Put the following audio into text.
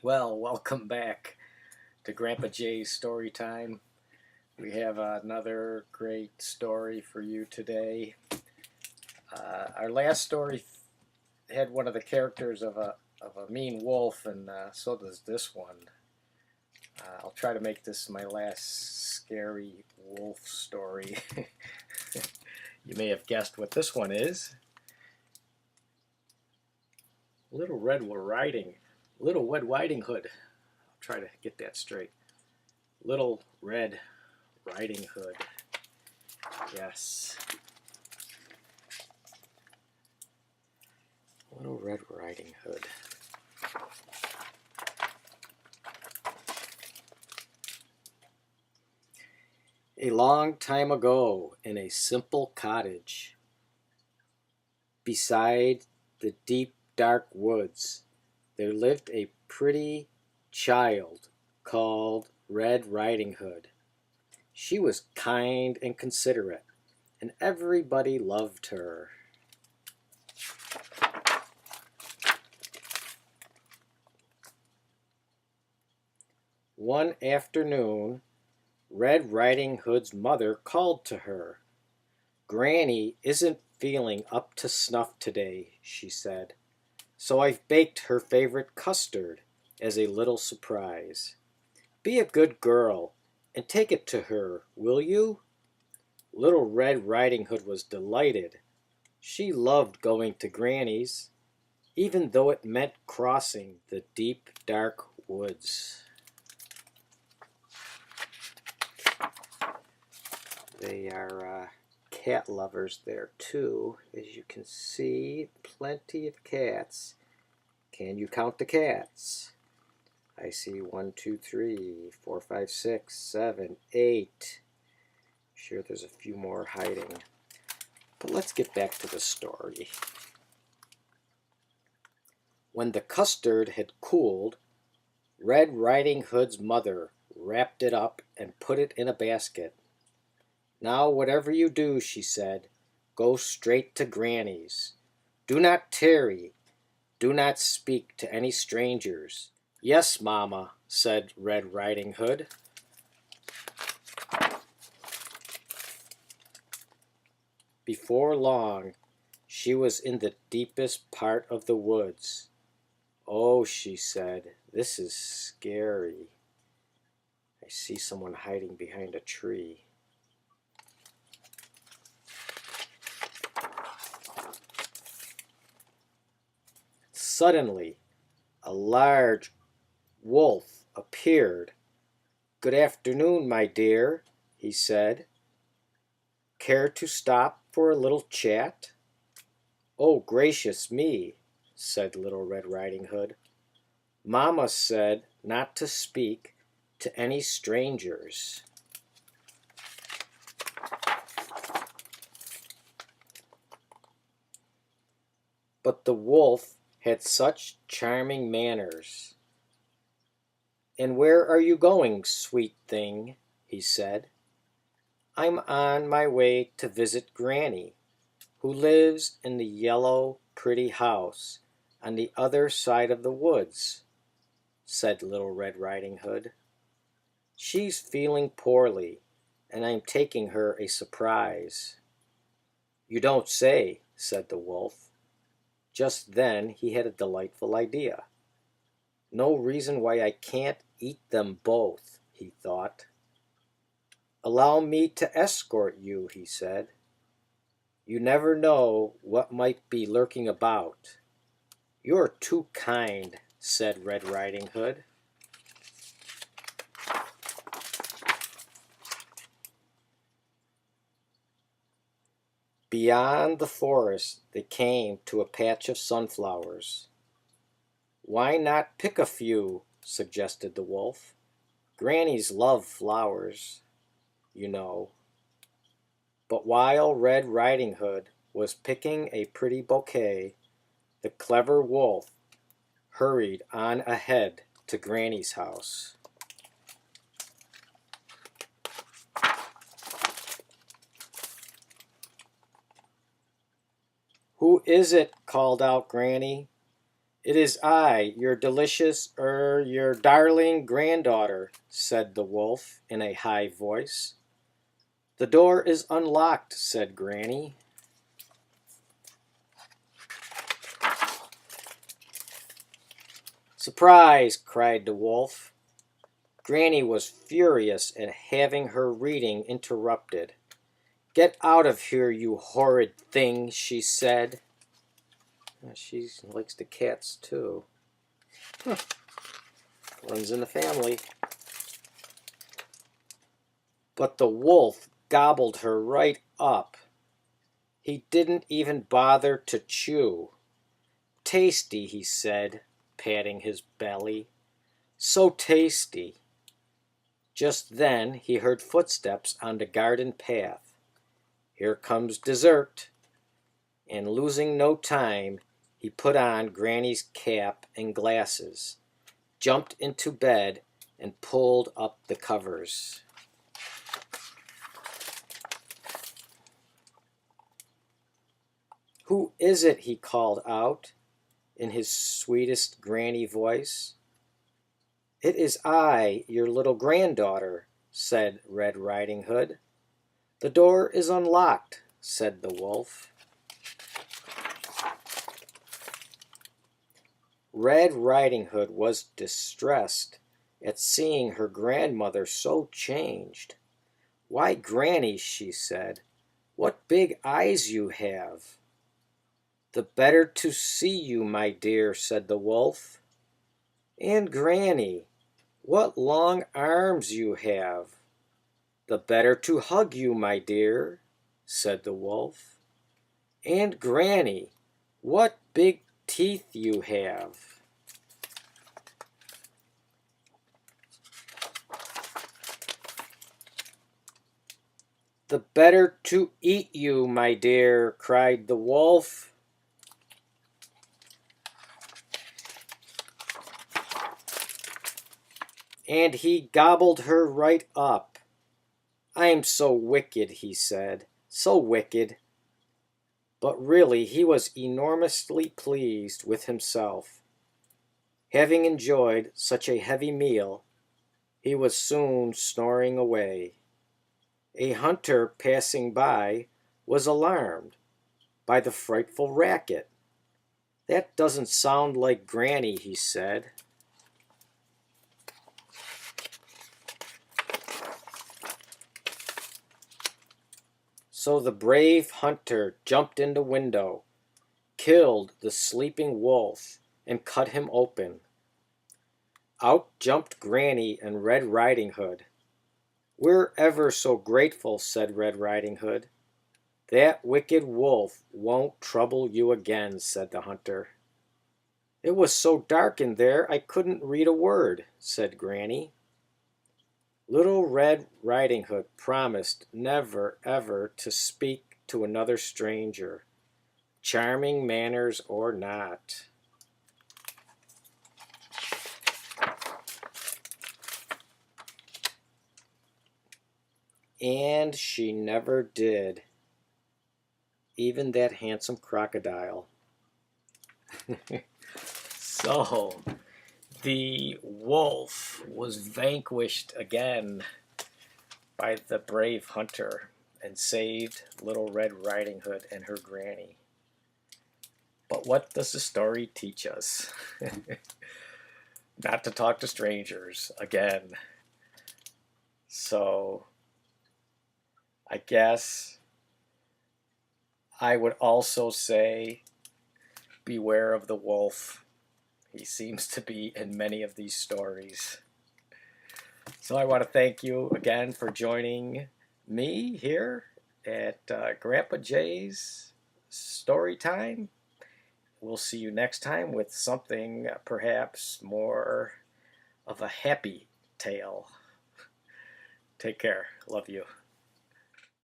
Well, welcome back to Grandpa Jay's Story Time. We have another great story for you today. Our last story had one of the characters of a mean wolf, and so does this one. I'll try to make this my last scary wolf story. You may have guessed what this one is. Little Red Riding, Little Red Riding Hood. I'll try to get that straight. Little Red Riding Hood. Yes. Little Red Riding Hood. A long time ago, in a simple cottage, beside the deep dark woods, there lived a pretty child called Red Riding Hood. She was kind and considerate, and everybody loved her. One afternoon, Red Riding Hood's mother called to her. "Granny isn't feeling up to snuff today," she said, "so I've baked her favorite custard as a little surprise. Be a good girl and take it to her, will you?" Little Red Riding Hood was delighted. She loved going to Granny's, even though it meant crossing the deep, dark woods. They are cat lovers there too. As you can see, plenty of cats. Can you count the cats? I see 1, 2, 3, 4, 5, 6, 7, 8. Sure, there's a few more hiding. But let's get back to the story. When the custard had cooled, Red Riding Hood's mother wrapped it up and put it in a basket. "Now, whatever you do," she said, "go straight to Granny's. Do not tarry. Do not speak to any strangers." "Yes, Mamma," said Red Riding Hood. Before long, she was in the deepest part of the woods. "Oh," she said, "this is scary. I see someone hiding behind a tree." Suddenly, a large wolf appeared. "Good afternoon, my dear," he said. "Care to stop for a little chat?" "Oh, gracious me," said Little Red Riding Hood. "Mamma said not to speak to any strangers." But the wolf had such charming manners. "And where are you going, sweet thing?" he said. "I'm on my way to visit Granny, who lives in the yellow, pretty house on the other side of the woods," said Little Red Riding Hood. "She's feeling poorly, and I'm taking her a surprise." "You don't say," said the wolf. Just then he had a delightful idea. "No reason why I can't eat them both," he thought. "Allow me to escort you," he said. "You never know what might be lurking about." "You're too kind," said Red Riding Hood. Beyond the forest they came to a patch of sunflowers. "Why not pick a few?" suggested the wolf. "Grannies love flowers, you know." But while Red Riding Hood was picking a pretty bouquet, the clever wolf hurried on ahead to Granny's house. "Who is it?" called out Granny. It is I, your your darling granddaughter, said the wolf in a high voice. The door is unlocked, said Granny. Surprise, cried the wolf. Granny was furious at having her reading interrupted. Get out of here, you horrid thing, she said. She likes the cats, too. Runs in the family. But the wolf gobbled her right up. He didn't even bother to chew. Tasty, he said, patting his belly. So tasty. Just then he heard footsteps on the garden path. Here comes dessert. And losing no time, he put on Granny's cap and glasses, jumped into bed, and pulled up the covers. Who is it? He called out in his sweetest granny voice. It is I, your little granddaughter, said Red Riding Hood. The door is unlocked, said the wolf. Red Riding Hood was distressed at seeing her grandmother so changed. Why, Granny, she said, what big eyes you have. The better to see you, my dear, said the wolf. And Granny, what long arms you have. The better to hug you, my dear, said the wolf. And Granny, what big teeth you have. The better to eat you, my dear, cried the wolf. And he gobbled her right up. I'm so wicked, he said, so wicked. But really he was enormously pleased with himself. Having enjoyed such a heavy meal, he was soon snoring away. A hunter passing by was alarmed by the frightful racket. That doesn't sound like Granny, he said. So the brave hunter jumped in the window, killed the sleeping wolf, and cut him open. Out jumped Granny and Red Riding Hood. We're ever so grateful, said Red Riding Hood. That wicked wolf won't trouble you again, said the hunter. It was so dark in there I couldn't read a word, said Granny. Little Red Riding Hood promised never, ever to speak to another stranger, charming manners or not. And she never did. Even that handsome crocodile. So, the wolf was vanquished again by the brave hunter and saved Little Red Riding Hood and her granny. But what does the story teach us? Not to talk to strangers again. So, I guess I would also say beware of the wolf. He seems to be in many of these stories. So I want to thank you again for joining me here at Grandpa Jay's Story Time. We'll see you next time with something perhaps more of a happy tale. Take care. Love you.